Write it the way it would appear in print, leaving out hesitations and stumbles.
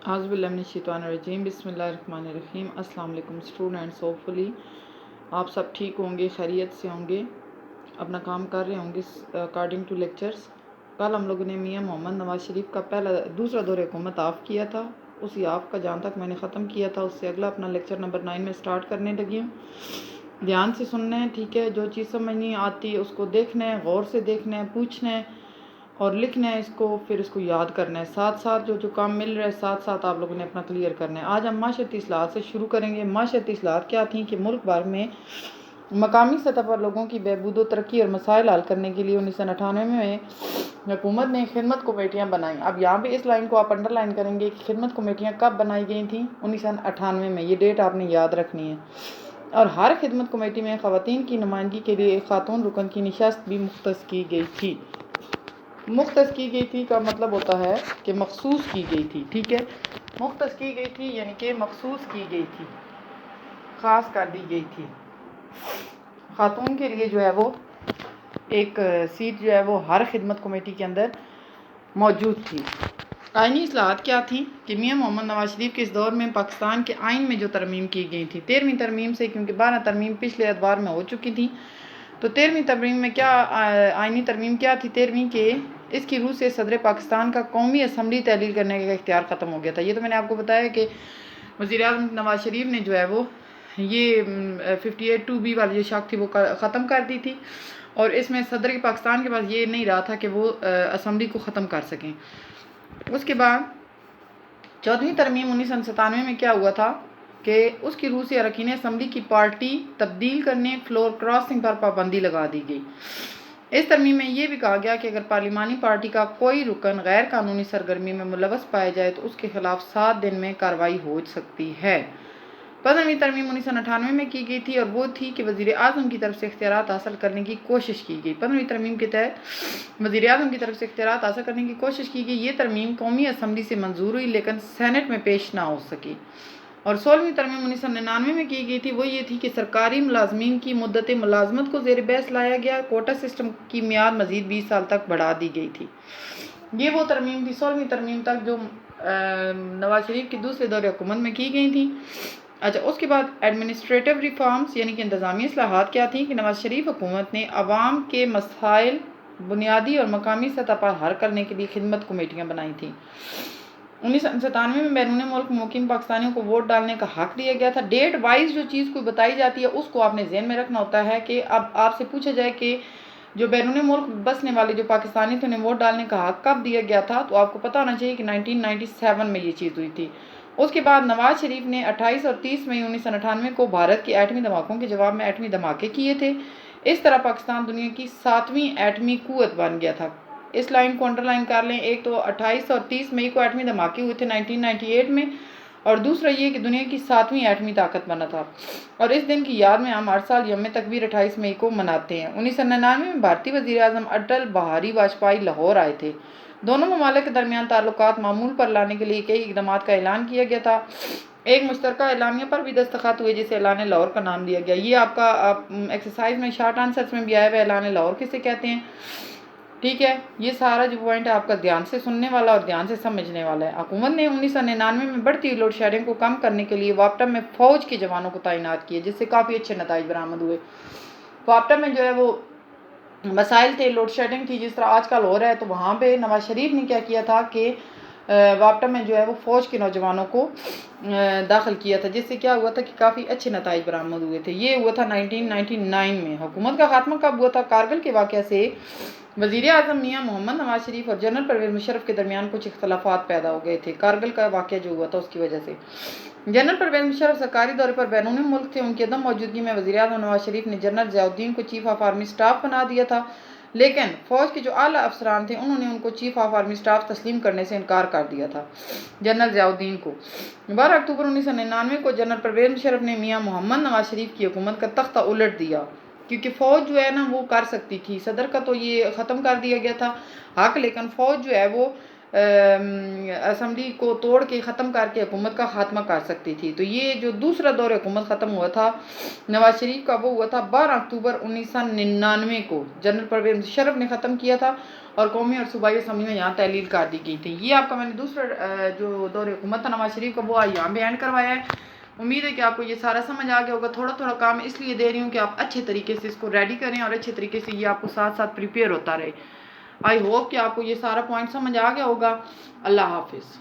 اعوذ باللہ من الشیطان الرجیم بسم اللہ الرحمن الرحیم۔ السلام علیکم اسٹوڈنٹس، ہوپفلی آپ سب ٹھیک ہوں گے، خیریت سے ہوں گے، اپنا کام کر رہے ہوں گے اکارڈنگ ٹو لیکچرز۔ کل ہم لوگوں نے میاں محمد نواز شریف کا دوسرا دور حکومت آف کیا تھا، اسی آف کا جہاں تک میں نے ختم کیا تھا اس سے اگلا اپنا لیکچر نمبر 9 میں سٹارٹ کرنے لگی ہوں۔ دھیان سے سننا ہے، ٹھیک ہے؟ جو چیز سمجھ نہیں آتی اس کو دیکھنا ہے، غور سے دیکھنا ہے، پوچھنا ہے اور لکھنا ہے اس کو، پھر اس کو یاد کرنا ہے۔ ساتھ ساتھ جو کام مل رہا ہے ساتھ ساتھ آپ لوگوں نے اپنا کلیئر کرنا ہے۔ آج ہم معاشرتی اصلاحات سے شروع کریں گے۔ معاشرتی اصلاحات کیا تھیں کہ ملک بھر میں مقامی سطح پر لوگوں کی بہبود و ترقی اور مسائل حل کرنے کے لیے 1998 میں حکومت نے خدمت کمیٹیاں بنائیں۔ اب یہاں پہ اس لائن کو آپ انڈر لائن کریں گے کہ خدمت کمیٹیاں کب بنائی گئی تھیں؟ 1998 میں۔ یہ ڈیٹ آپ نے یاد رکھنی ہے۔ اور ہر خدمت کمیٹی میں خواتین کی نمائندگی کے لیے ایک خاتون رکن کی نشست بھی مختص کی گئی تھی۔ مختص کی گئی تھی کا مطلب ہوتا ہے کہ مخصوص کی گئی تھی، ٹھیک ہے؟ مختص کی گئی تھی یعنی کہ مخصوص کی گئی تھی، خاص کر دی گئی تھی۔ خاتون کے لیے جو ہے وہ ایک سیٹ جو ہے وہ ہر خدمت کمیٹی کے اندر موجود تھی۔ آئینی اصلاحات کیا تھیں کہ میاں محمد نواز شریف کے اس دور میں پاکستان کے آئین میں جو ترمیم کی گئی تھی، 13ویں ترمیم سے، کیونکہ 12 ترمیم پچھلے ادوار میں ہو چکی تھی، تو 13ویں ترمیم میں کیا آئینی ترمیم کیا تھی؟ 13ویں کے اس کی روح سے صدر پاکستان کا قومی اسمبلی تحلیل کرنے کا اختیار ختم ہو گیا تھا۔ یہ تو میں نے آپ کو بتایا کہ وزیر اعظم نواز شریف نے جو ہے وہ یہ 58(2)B والی جو شاخ تھی وہ ختم کر دی تھی، اور اس میں صدر پاکستان کے پاس یہ نہیں رہا تھا کہ وہ اسمبلی کو ختم کر سکیں۔ اس کے بعد 14ویں ترمیم 1997 میں کیا ہوا تھا کہ اس کی روح سے اراکین اسمبلی کی پارٹی تبدیل کرنے، فلور کراسنگ پر پابندی لگا دی گئی۔ اس ترمیم میں یہ بھی کہا گیا کہ اگر پارلیمانی پارٹی کا کوئی رکن غیر قانونی سرگرمی میں ملوث پایا جائے تو اس کے خلاف 7 دن میں کارروائی ہو سکتی ہے۔ 15ویں ترمیم 1998 میں کی گئی تھی اور وہ تھی کہ وزیر اعظم کی طرف سے اختیارات حاصل کرنے کی کوشش کی گئی۔ 15ویں ترمیم کے تحت وزیر اعظم کی طرف سے اختیارات حاصل کرنے کی کوشش کی گئی۔ یہ ترمیم قومی اسمبلی سے منظور ہوئی لیکن سینٹ میں پیش نہ ہو سکی۔ اور 16ویں ترمیم 1999 میں کی گئی تھی، وہ یہ تھی کہ سرکاری ملازمین کی مدت ملازمت کو زیر بحث لایا گیا، کوٹا سسٹم کی میعاد مزید 20 سال تک بڑھا دی گئی تھی۔ یہ وہ ترمیم تھی 16ویں ترمیم تک جو نواز شریف کی دوسرے دور حکومت میں کی گئی تھی۔ اچھا، اس کے بعد ایڈمنسٹریٹو ریفارمز یعنی کہ انتظامی اصلاحات کیا تھیں کہ نواز شریف حکومت نے عوام کے مسائل بنیادی اور مقامی سطح پر حل کرنے کے لیے خدمت کمیٹیاں بنائی تھیں۔ 1997 میں بیرون ملک مقیم پاکستانیوں کو ووٹ ڈالنے کا حق دیا گیا تھا۔ ڈیٹ وائز جو چیز کوئی بتائی جاتی ہے اس کو آپ نے ذہن میں رکھنا ہوتا ہے کہ اب آپ سے پوچھا جائے کہ جو بیرون ملک بسنے والے جو پاکستانی تھے انہیں ووٹ ڈالنے کا حق کب دیا گیا تھا، تو آپ کو پتہ ہونا چاہیے کہ 1997 میں یہ چیز ہوئی تھی۔ اس کے بعد نواز شریف نے 28 اور 30 مئی 1998 کو بھارت کے ایٹمی دھماکوں کے جواب میں ایٹمی دھماکے کیے تھے۔ اس طرح پاکستان دنیا کی 7ویں ایٹمی قوت بن گیا تھا۔ اس لائن کو انڈر لائن کر لیں، ایک تو 28 اور 30 مئی کو ایٹمی دھماکے ہوئے تھے 1998 میں، اور دوسرا یہ کہ دنیا کی 7ویں ایٹمی طاقت بنا تھا، اور اس دن کی یاد میں ہم ہر سال یوم تکبیر 28 مئی کو مناتے ہیں۔ 1999 میں بھارتی وزیر اعظم اٹل بہاری واجپئی لاہور آئے تھے۔ دونوں ممالک کے درمیان تعلقات معمول پر لانے کے لیے کئی اقدامات کا اعلان کیا گیا تھا۔ ایک مشترکہ اعلامیہ پر بھی دستخط ہوئے جسے اعلان لاہور کا نام دیا گیا۔ یہ آپ کا ایکسرسائز میں شارٹ آنسرز میں بھی آیا ہوا اعلان لاہور کسے کہتے ہیں، ٹھیک ہے؟ یہ سارا جو پوائنٹ ہے آپ کا دھیان سے سننے والا اور دھیان سے سمجھنے والا ہے۔ حکومت نے 1999 میں بڑھتی ہوئی لوڈ شیڈنگ کو کم کرنے کے لیے وابٹا میں فوج کے جوانوں کو تعینات کیے، جس سے کافی اچھے نتائج برآمد ہوئے۔ وابٹا میں جو ہے وہ مسائل تھے، لوڈ شیڈنگ تھی جس طرح آج کل ہو رہا ہے، تو وہاں پہ نواز شریف نے کیا کیا تھا کہ وابٹا میں جو ہے وہ فوج کے نوجوانوں کو داخل کیا تھا، جس سے کیا ہوا تھا کہ کافی اچھے نتائج برآمد ہوئے تھے۔ یہ ہوا تھا 1999 میں۔ حکومت کا خاتمہ کب ہوا تھا؟ کارگل کے واقعہ سے وزیر اعظم میاں محمد نواز شریف اور جنرل پرویز مشرف کے درمیان کچھ اختلافات پیدا ہو گئے تھے۔ کارگل کا واقعہ جو ہوا تھا اس کی وجہ سے جنرل پرویز مشرف سرکاری دورے پر بیرون ملک تھے۔ ان کی عدم موجودگی میں وزیر اعظم نواز شریف نے جنرل ضیاء الدین کو چیف آف آرمی اسٹاف بنا دیا تھا، لیکن فوج کے جو اعلیٰ افسران تھے انہوں نے ان کو چیف آف آرمی اسٹاف تسلیم کرنے سے انکار کر دیا تھا جنرل ضیاء الدین کو۔ 12 اکتوبر 1999 کو جنرل پرویز مشرف نے میاں محمد نواز شریف کی حکومت کا تختہ الٹ دیا، کیونکہ فوج جو ہے نا وہ کر سکتی تھی، صدر کا تو یہ ختم کر دیا گیا تھا حق، لیکن فوج جو ہے وہ اسمبلی کو توڑ کے ختم کر کے حکومت کا خاتمہ کر سکتی تھی۔ تو یہ جو دوسرا دور حکومت ختم ہوا تھا نواز شریف کا، وہ ہوا تھا 12 اکتوبر 1999 کو، جنرل پرویز مشرف نے ختم کیا تھا اور قومی اور صوبائی اسمبلی میں یہاں تحلیل کر دی گئی تھی۔ یہ آپ کا میں نے دوسرا جو دور حکومت تھا نواز شریف کا، وہ یہاں بیان کروایا ہے۔ امید ہے کہ آپ کو یہ سارا سمجھ آ گیا ہوگا۔ تھوڑا تھوڑا کام اس لیے دے رہی ہوں کہ آپ اچھے طریقے سے اس کو ریڈی کریں اور اچھے طریقے سے یہ آپ کو ساتھ ساتھ پریپیئر ہوتا رہے۔ آئی ہوپ کہ آپ کو یہ سارا پوائنٹ سمجھ آ گیا ہوگا۔ اللہ حافظ۔